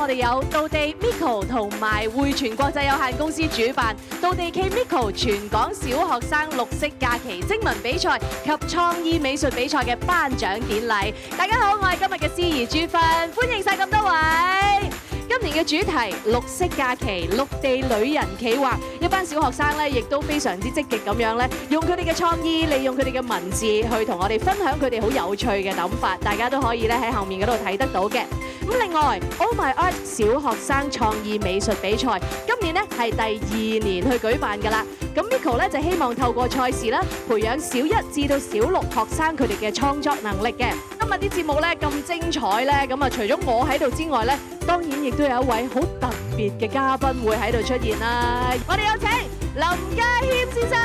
我哋有道地 Miko 同埋匯全國際有限公司主辦道地暨 Miko 全港小學生綠色假期徵文比賽及創意美術比賽嘅頒獎典禮。大家好，我係今日嘅司儀朱芬，歡迎晒咁多位。今年嘅主題綠色假期，綠地旅人企劃，一班小學生咧，亦都非常之積極咁樣咧，用佢哋嘅創意，利用佢哋嘅文字去同我哋分享佢哋好有趣嘅諗法，大家都可以咧喺後面嗰度睇得到嘅。咁另外 Oh My Art 小學生創意美術比賽，今年咧係第2年去舉辦㗎啦。咁 Miko 咧就希望透過賽事啦，培養小1至到小6學生佢哋嘅創作能力嘅。今日啲節目咧咁精彩咧，咁啊除咗我喺度之外咧，當然亦都有一位好特別嘅嘉賓會喺度出現啦。我哋有請林家謙先生。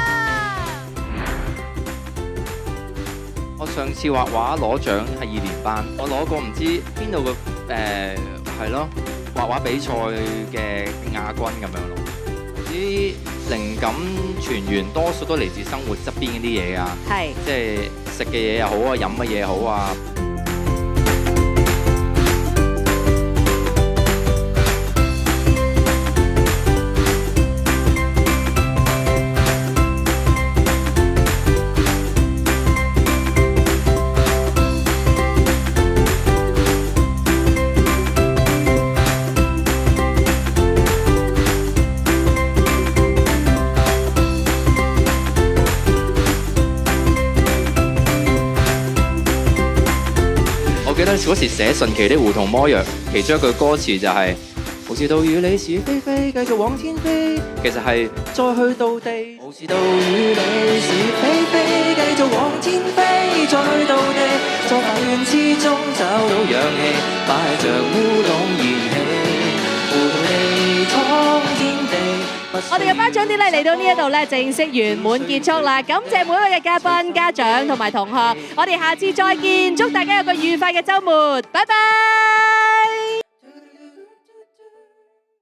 我上次畫畫攞獎係2年班，我攞過唔知邊度嘅係咯畫畫比賽嘅亞軍咁樣咯。啲靈感泉源多數都嚟自生活側邊嗰啲嘢啊，即係食嘅嘢又好啊，飲嘅嘢好啊。我記得嗰時寫《神奇的胡同魔藥》，其中一句歌詞就係無視到與你是非非，繼續往前飛。其實係再去到地，無視到與你是非非，繼續往前飛，再去到地，在煩亂之中找到氧氣，擺着烏龍燃起，胡同地闖天地。我哋嘅頒獎典禮嚟到呢一度咧，正式圓滿結束啦！感謝每一位嘅嘉賓、家長同埋同學，我哋下次再見，祝大家有個愉快嘅週末，拜拜。